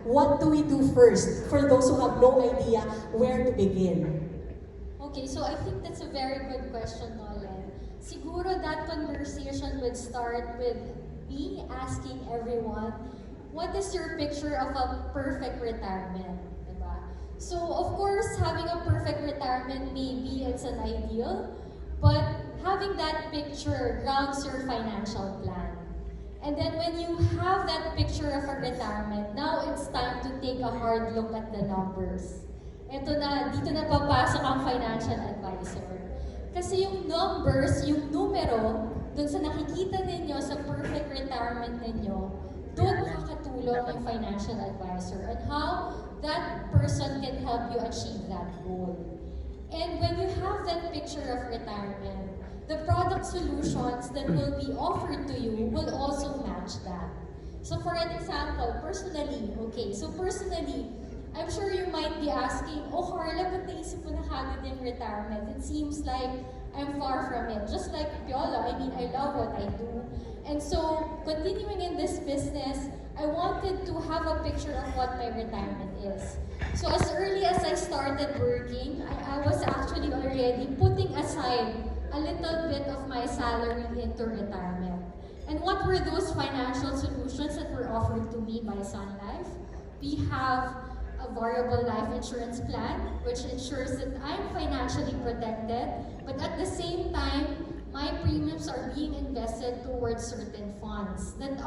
What do we do first for those who have no idea where to begin? Okay, so I think that's a very good question, Nolan. Siguro that conversation would start with me asking everyone, what is your picture of a perfect retirement? Diba? So, of course, having a perfect retirement, maybe it's an ideal, but having that picture grounds your financial plan. And then when you have that picture of a retirement, now it's time to take a hard look at the numbers. Ito na, dito na papasok ang financial advisor. Kasi yung numbers, yung numero, dun sa nakikita ninyo sa perfect retirement ninyo, doon makakatulong yung financial advisor on how that person can help you achieve that goal. And when you have that picture of retirement, the product solutions that will be offered to you will also match that. So for an example, personally, I'm sure you might be asking, oh Carla, ba't naisip mo na kagad yung retirement? It seems like I'm far from it. Just like Piolo, I mean, I love what I do. And so, continuing in this business, I wanted to have a picture of what my retirement is. So as early as I started working, I was actually already putting aside a little bit of my salary into retirement. And what were those financial solutions that were offered to me by Sun Life? We have a variable life insurance plan, which ensures that I'm financially protected, but at the same time, my premiums are being invested towards certain funds that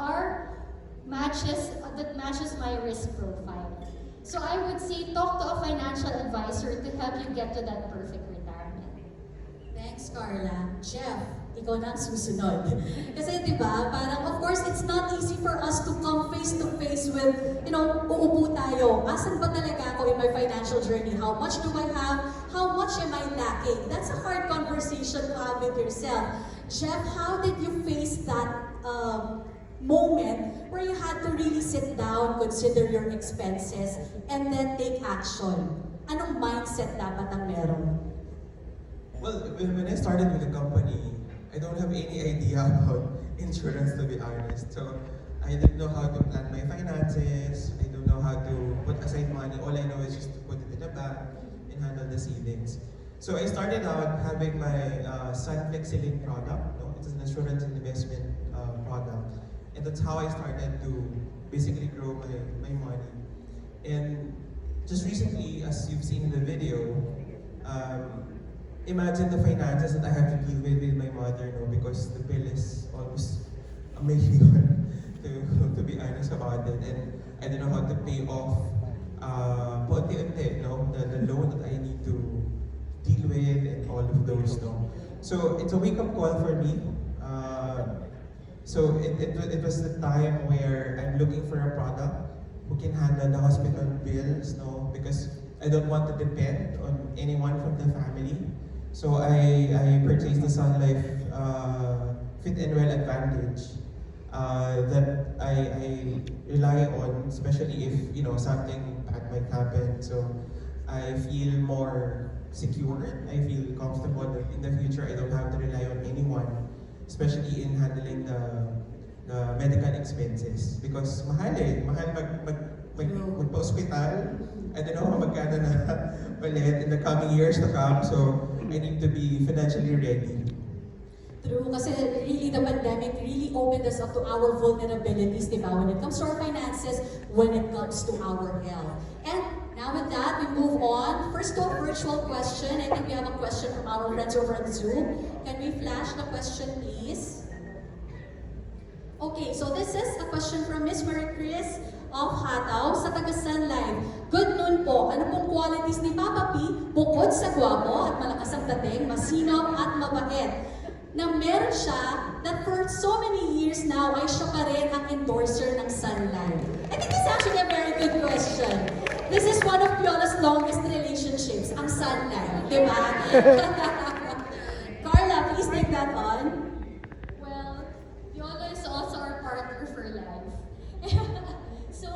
matches my risk profile. So I would say talk to a financial advisor to help you get to that perfect retirement. Thanks, Carla. Jeff, ikaw na ang susunod. Kasi di ba, parang of course, it's not easy for us to come face to face with, uupo tayo. Asan ba talaga ako in my financial journey? How much do I have? How much am I lacking? That's a hard conversation to have with yourself. Jeff, how did you face that moment where you had to really sit down, consider your expenses, and then take action? Anong mindset dapat ang meron? Well, when I started with the company, I don't have any idea about insurance, to be honest. So I didn't know how to plan my finances. I don't know how to put aside money. All I know is just to put it in a bank and handle the savings. So I started out having my Sun FlexiLink product. No? It's an insurance and investment product. And that's how I started to basically grow my money. And just recently, as you've seen in the video, imagine the finances that I have to deal with my mother, no, because the bill is almost a million, to be honest about it. And I don't know how to pay off the loan that I need to deal with and all of those. No? So it's a wake-up call for me. So it was the time where I'm looking for a product who can handle the hospital bills, no, because I don't want to depend on anyone from the family. So I purchased the Sun Life Fit and Well Advantage that I rely on, especially if something bad might happen. So I feel more secure. I feel comfortable that in the future I don't have to rely on anyone, especially in handling the medical expenses. Because mahal magpa-hospital. I don't know how magkano na ulit in the coming years to come. So I need to be financially ready. True, kasi really the pandemic really opened us up to our vulnerabilities, di ba? When it comes to our finances, when it comes to our health. And now with that, we move on. First to a virtual question. I think we have a question from our friends over on Zoom. Can we flash the question, please? Okay, so this is a question from Miss Mary Chris of Hataw sa taga Sun Life. Good noon po. Ano pong qualities ni Papa P bukod sa gwapo at malakas ang dating, masinop at mabait? Na meron siya that for so many years now ay siya pa rin ang endorser ng Sun Life. I think this is actually a very good question. This is one of Piolo's longest relationships, ang Sun Life, di ba? Carla, please take that on. Well, Piolo is also our partner for life. So,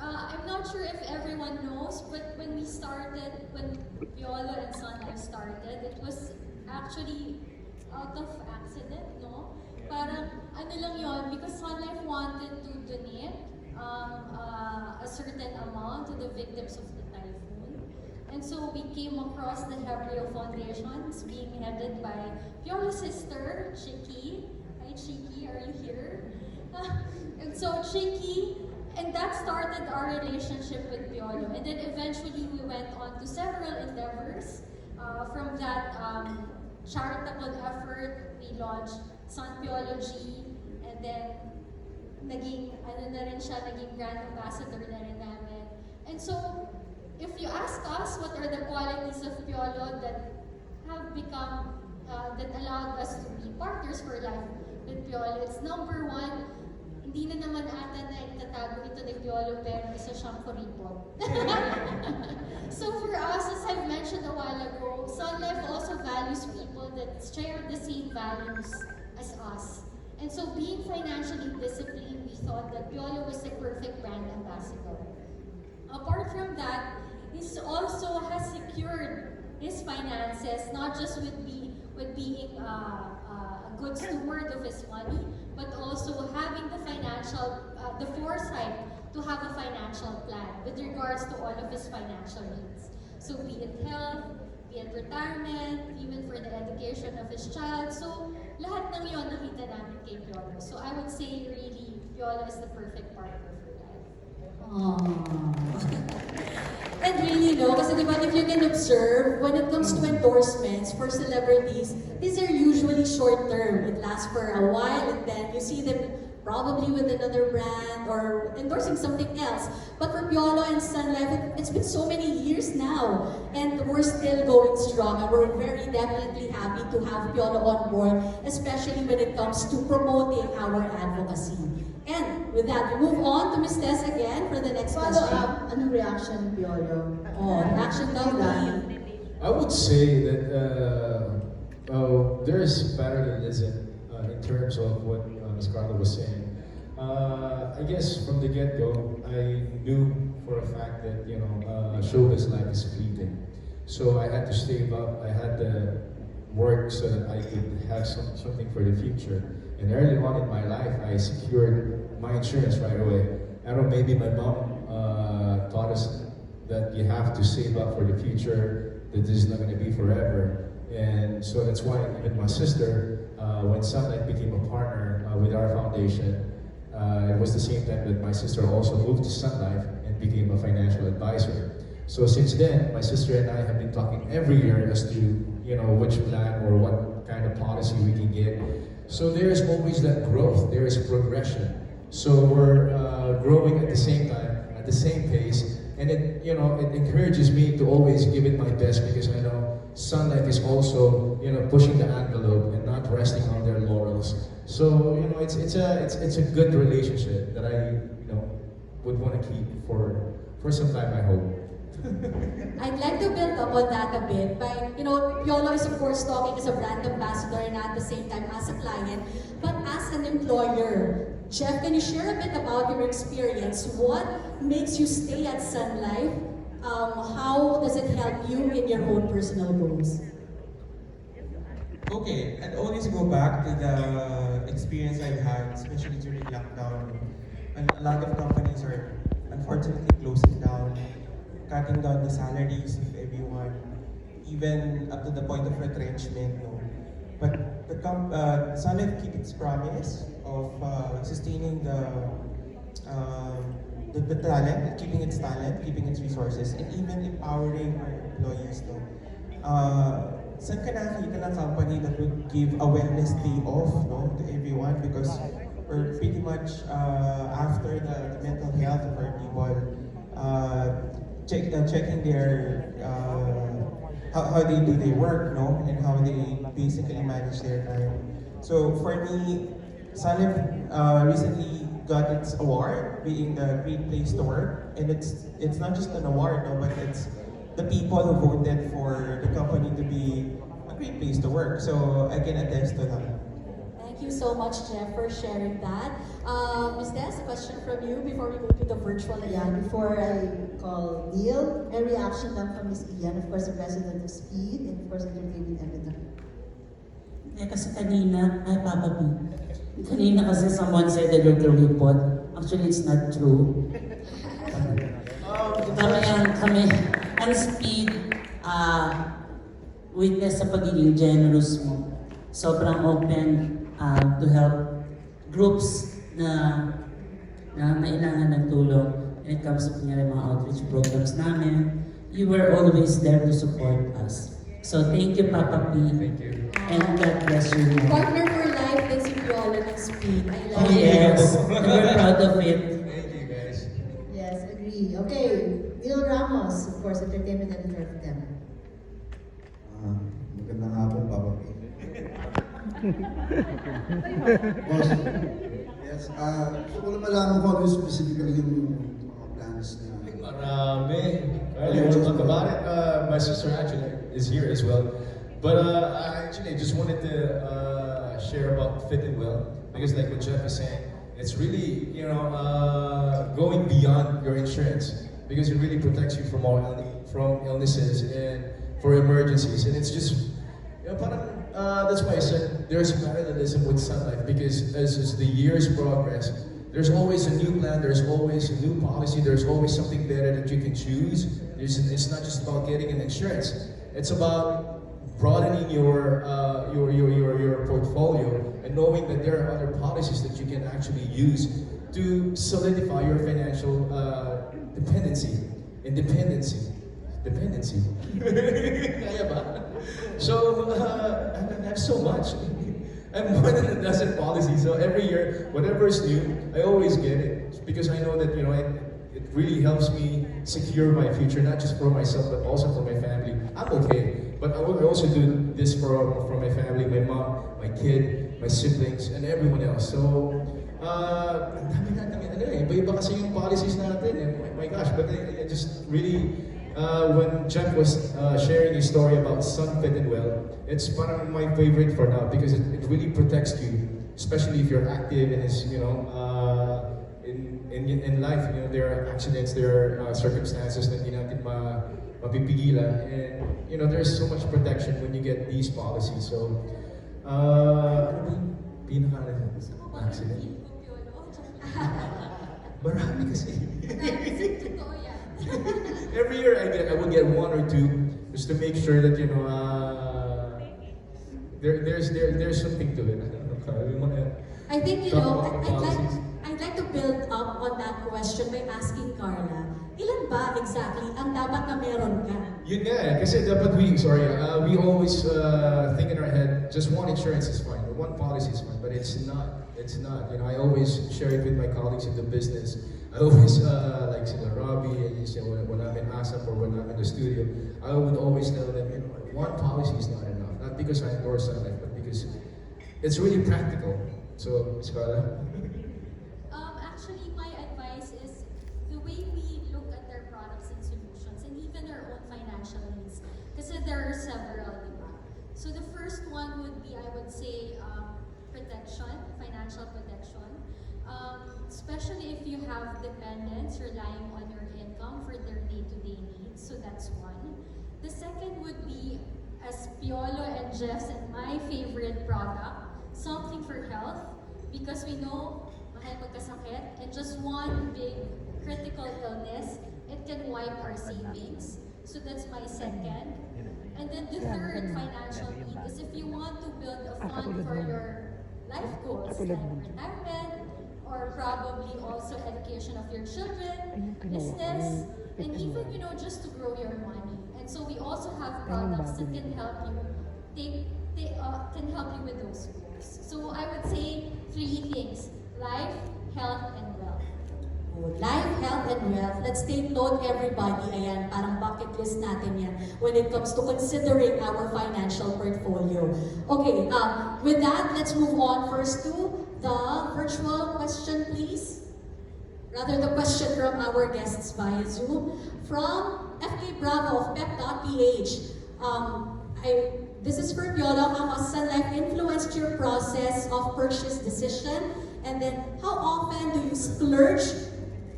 I'm not sure if everyone knows, but when Piolo and Sun Life started, it was actually out of accident, no? Parang, ano lang yon, because Sun Life wanted to donate a certain amount to the victims of the typhoon. And so we came across the Hebreo Foundations being headed by Piolo's sister, Chiki. Hi Chiki, are you here? And so Chiki, and that started our relationship with Piolo. And then eventually we went on to several endeavors. From that charitable effort, we launched San Piology, and then naging brand ambassador na rin namin. And so, if you ask us what are the qualities of Piolo that have become, that allowed us to be partners for life with Piolo, it's number one, hindi na naman ata na itatago ito ni Piolo, pero isa siyang kuripot. So for us, as I've mentioned a while ago, Sun Life also values people that share the same values as us. And so being financially disciplined, we thought that Piolo was the perfect brand ambassador. Apart from that, he also has secured his finances, not just with being a good steward of his money, but also having the foresight to have a financial plan with regards to all of his financial needs. So be it health, be it retirement, even for the education of his child. So lahat ng yon nakita namin kay Piolo. So I would say really, Piolo is the perfect partner for life. And really, no, kasi diba, if you can observe, when it comes to endorsements for celebrities, these are usually short-term. It lasts for a while, and then you see them probably with another brand or endorsing something else. But for Piolo and Sun Life, it's been so many years now, and we're still going strong, and we're very definitely happy to have Piolo on board, especially when it comes to promoting our advocacy. And with that, we move on to Ms. Tess again for the next question. Anong reaction, Piolo? Reaction daw ni. I would say that there is parallelism in terms of what Ms. Carla was saying. I guess from the get-go, I knew for a fact that showbiz life is fleeting. So I had to save up. I had to work so that I could have something for the future. And early on in my life, I secured my insurance right away. I don't know, maybe my mom taught us that you have to save up for the future, that this is not going to be forever. And so that's why even my sister, when Sun Life became a partner with our foundation, it was the same time that my sister also moved to Sun Life and became a financial advisor. So since then, my sister and I have been talking every year as to which plan or what kind of policy we can get. So there is always that growth, there is progression. So we're growing at the same time, at the same pace, and it encourages me to always give it my best because I know Sun Life is also pushing the envelope and not resting on their laurels. So it's a good relationship that I would want to keep for some time, I hope. I'd like to build up on that a bit by, Piolo is of course talking as a brand ambassador and at the same time as a client, but as an employer. Jeff, can you share a bit about your experience? What makes you stay at Sun Life? How does it help you in your own personal goals? Okay, I'd always go back to the experience I've had, especially during lockdown. And a lot of companies are unfortunately closing down, cutting down the salaries of everyone, even up to the point of retrenchment. No? But Sun Life keep its promise of sustaining the talent, keeping its talent, keeping its resources, and even empowering our employees. No? Saan ka nakita ng company that would give a wellness day off to everyone? Because we're pretty much after the mental health of our people, checking their how they do their work, and how they basically manage their time. So for me, Sun Life recently got its award, being the Great Place to Work, and it's not just an award, but it's the people who voted for the company to be a great place to work. So I can attest to that. Thank you so much, Jeff, for sharing that. Ms. Des, a question from you before we move to the virtual again. Before I call Neil, a reaction lang from Ms. Ian, of course, the president of Speed, and of course, entertainment editor. Kasi kanina, ay Papa B. Kanina kasi someone said that you're the report. Actually, it's not true. Kami, ang speed, witness sa pagiging generous mo. Sobrang open to help groups na kailangan ng tulong when it comes to kunyari mga outreach programs namin. You were always there to support us. So thank you, Papa P. Thank you. And God bless you. Partner for life din si Piolo ng Speed. I Oh love it. yes, and we're proud of it. Thank you, guys. Yes, agree. Okay, Neil Ramos, of course, entertainment editor for them. Magandang hapon, Papa P. Boss, yes, gusto ko lang malaman kung ano specifically yung mga plans na. Marami. You want to talk about it? My sister actually is here as well. But I actually just wanted to share about Fit and Well because, like what Jeff is saying, it's really going beyond your insurance because it really protects you from illnesses and for emergencies, and it's just that's why I said there's parallelism with Sun Life because as the years progress, there's always a new plan, there's always a new policy, there's always something better that you can choose. It's not just about getting an insurance, it's about broadening your portfolio and knowing that there are other policies that you can actually use to solidify your financial independency. Kaya ba? So, I have so much. I have more than a dozen policies. So every year, whatever is new, I always get it because I know that it really helps me secure my future, not just for myself but also for my family. I'm okay, but I will also do this for my family, my mom, my kid, my siblings, and everyone else. So, iba-iba kasi yung policies natin. Oh my gosh, but I just really. When Jeff was sharing his story about Sun Fit and Well, it's parang my favorite for now because it really protects you, especially if you're active and is in life. There are accidents, there are circumstances na hindi natin mapipigilan, and there's so much protection when you get these policies. So, ano ba yung pinaka-accident? Marami kasi. Every year I would get one or two just to make sure that there's something to it. I think, I'd like to build up on that question by asking Carla, ilan ba exactly ang dapat na meron ka? Yun nga kasi dapat we always think in our head, just one insurance is fine, or one policy is fine, but it's not. I always share it with my colleagues in the business. I always, like sila Robbie, and when I'm in ASAP or when I'm in the studio, I would always tell them, one policy is not enough. Not because I endorse Sun Life, but because it's really practical. So, Scarlett? Actually, my advice is the way we look at their products and solutions and even our own financial needs. Kasi there are several, diba? So the first one would be, I would say, protection, financial protection. Especially if you have dependents relying on your income for their day-to-day needs. So that's one. The second would be, as Piolo and Jeff's and my favorite product, something for health. Because we know, mahal magkasakit, and just one big critical illness, it can wipe our savings. So that's my second. And then the third financial need is if you want to build a fund for your life goals, like retirement, or probably also education of your children, business, and even just to grow your money. And so we also have products that can help you with those goals. So I would say 3 things: life, health, and wealth. Life, health, and wealth. Let's take note, everybody. Ayan, parang bucket list natin yan when it comes to considering our financial portfolio. Okay, with that, let's move on first to the virtual question, please. Rather, the question from our guests via Zoom. From FK Bravo of pep.ph. This is for Piolo. How has Sun Life influenced your process of purchase decision? And then, how often do you splurge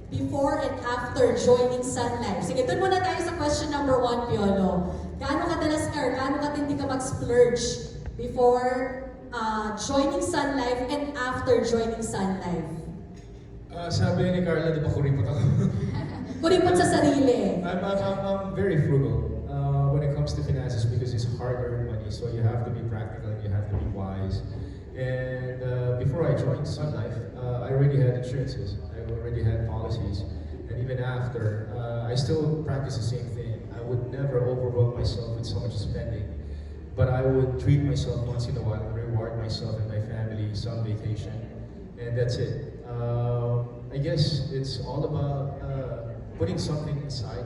before and after joining Sun Life? Sige, dun muna tayo sa question number 1, Piolo. Gaano katindi ka mag-splurge before joining Sun Life and after joining Sun Life? Sabi ni Carla, di ba kuripot ako? Kuripot sa sarili. I'm very frugal when it comes to finances because it's hard-earned money. So you have to be practical and you have to be wise. And before I joined Sun Life, I already had insurances. I already had policies. And even after, I still practice the same thing. I would never overwhelm myself with so much spending. But I would treat myself once in a while, reward myself and my family, some vacation. And that's it. I guess it's all about putting something aside,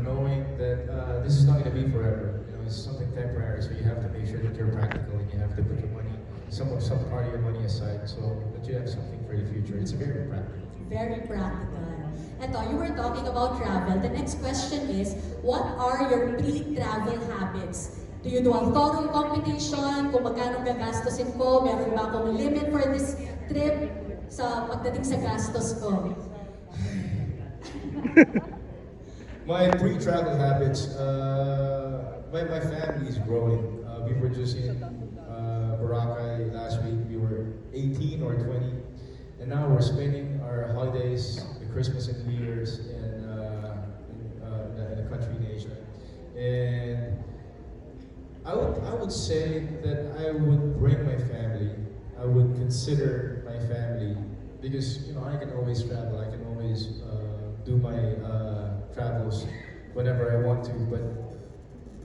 knowing that this is not going to be forever. It's something temporary, so you have to make sure that you're practical and you have to put your money, some part of your money aside, so that you have something for the future. It's very practical. Very practical. Eto, you were talking about travel. The next question is, what are your pre-travel habits? Do you do a thorough computation? Kung magkano gagastusin ko? Meron ba akong limit for this trip sa pagdating sa gastos ko? My pre-travel habits, my family is growing. We were just in Boracay last week. We were 18 or 20. And now we're spending our holidays, the Christmas and New Year's in the country in Asia. And I would say that I would bring my family. I would consider my family because I can always travel. I can always do my travels whenever I want to. But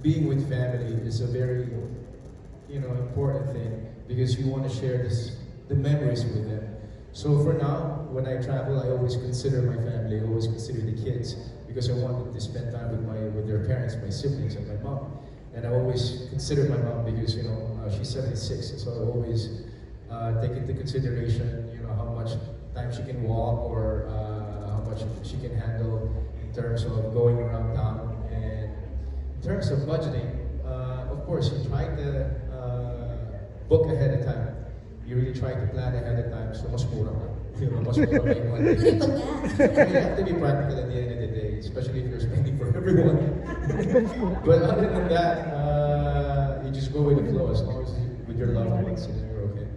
being with family is a very important thing because you want to share the memories with them. So for now, when I travel, I always consider my family. I always consider the kids because I want them to spend time with their parents, my siblings, and my mom. And I always consider my mom because she's 76, so I always take into consideration how much time she can walk or how much she can handle in terms of going around town. And in terms of budgeting, of course, you try to book ahead of time. You really try to plan ahead of time, so mas mura ka. Mas mura pa yung money. Kuripot nga. You have to be practical at the end of the day, especially if you're spending for everyone. But other than that, you just go with the flow as long as with your loved ones, and you're okay.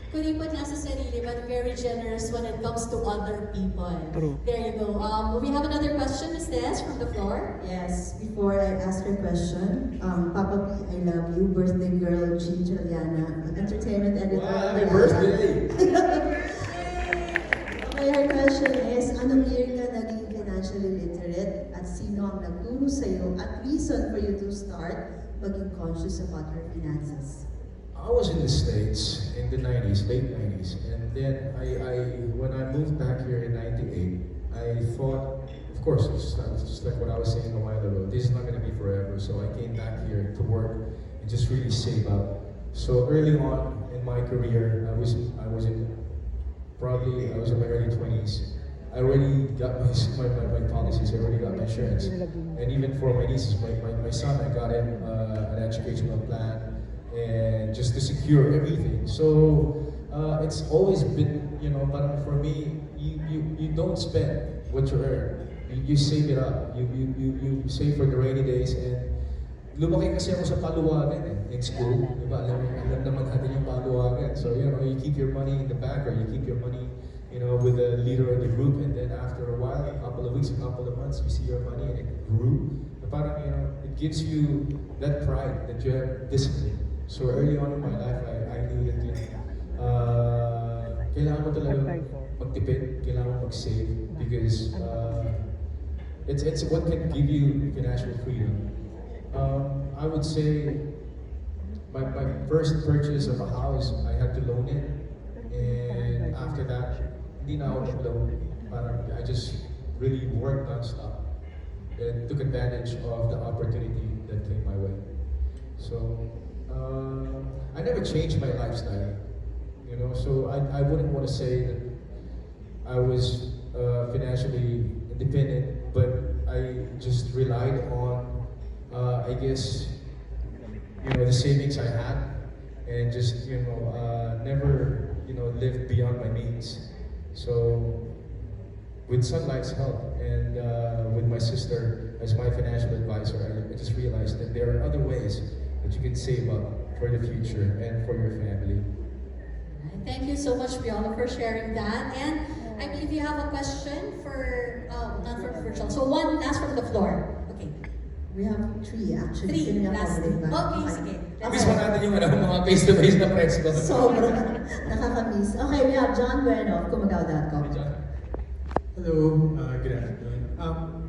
Kuripot nga sa sarili, but very generous when it comes to other people. True. There you go. We have another question, Ms. Des, from the floor. Yes, before I ask her question, Papa P, I love you, birthday girl G. Juliana, entertainment editor. Wow, happy birthday! Okay, her question is, anong year ka naging financially literate at sino ang nagturo sa'yo at reason for you to start maging conscious about your finances? I was in the States in the 90s, late 90s, and then when I moved back here in 98, I thought, of course, it's just like what I was saying a while ago, this is not going to be forever, so I came back here to work and just really save up. So early on in my career, I was in my early 20s. I already got my policies, I already got my insurance. And even for my nieces, my son, I got him an educational plan, and just to secure everything. So it's always been, parang for me, you don't spend what you earn. You save it up. You save for the rainy days. And lumaki kasi ako sa paluwagan in school. Diba? Alam naman natin yung paluwagan. So you keep your money in the bank or you keep your money with the leader of the group, and then after a while, a couple of weeks, a couple of months, you see your money and it grew. Parang, it gives you that pride that you have discipline. So early on in my life, I knew that kailangan mo talaga magtipid, kailangan mo mag-save because it's what can give you financial freedom. I would say my first purchase of a house, I had to loan it, and after that, hindi na ako nag-loan. Parang I just really worked non-stop and took advantage of the opportunity that came my way. So I never changed my lifestyle, so I wouldn't want to say that I was financially independent, but I just relied on, I guess, the savings I had, and just, never, lived beyond my means. So with Sun Life's help and with my sister as my financial advisor, I just realized that there are other ways that you can save up for the future and for your family. Thank you so much, Piolo, for sharing that. And I believe you have a question for, not for virtual. So one last from the floor. Okay. We have three actually. Three. Hindi na Last. ako balik. Okay, sige. Miss mo natin yung mga face-to-face na press ko. Sobra. Nakakamiss. Okay, we have John Bueno of kumagaw.com. Hello, good afternoon.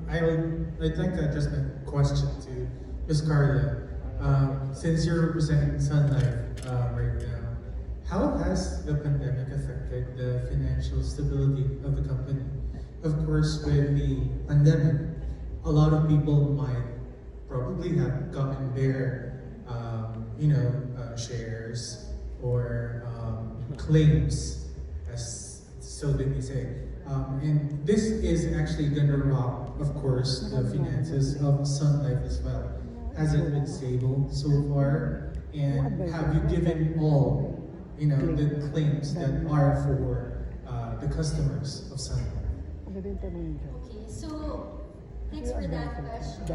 I'd like to address my question to Ms. Carla. Since you're representing Sun Life right now, how has the pandemic affected the financial stability of the company? Of course, with the pandemic, a lot of people might probably have gotten their, shares or claims, as so they may say. And this is actually gonna rock, of course, the finances of Sun Life as well. Has it been stable so far? And have you given all, the claims that are for the customers of Sun Life? Okay, so thanks for that question.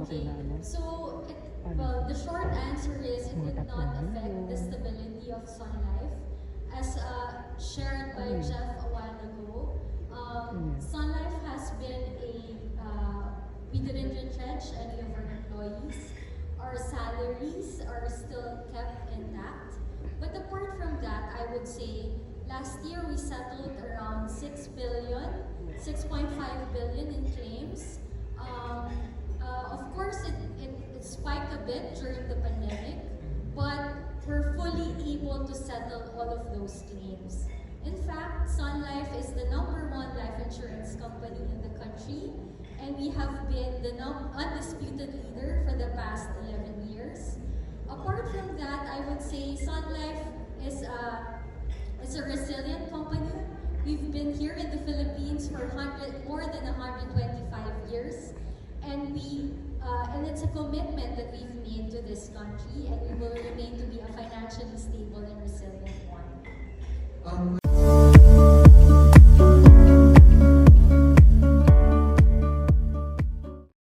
Okay, so the short answer is it did not affect the stability of Sun Life. As shared by Jeff a while ago, Sun Life has been we didn't retrench any of our employees. Our salaries are still kept intact. But apart from that, I would say last year we settled around 6 billion, 6.5 billion in claims. Of course, it spiked a bit during the pandemic, but we're fully able to settle all of those claims. In fact, Sun Life is the #1 life insurance company in the country, and we have been the undisputed leader for the past 11 years. Apart from that, I would say Sun Life is a resilient company. We've been here in the Philippines for more than 125 years, and it's a commitment that we've made to this country, and we will remain to be a financially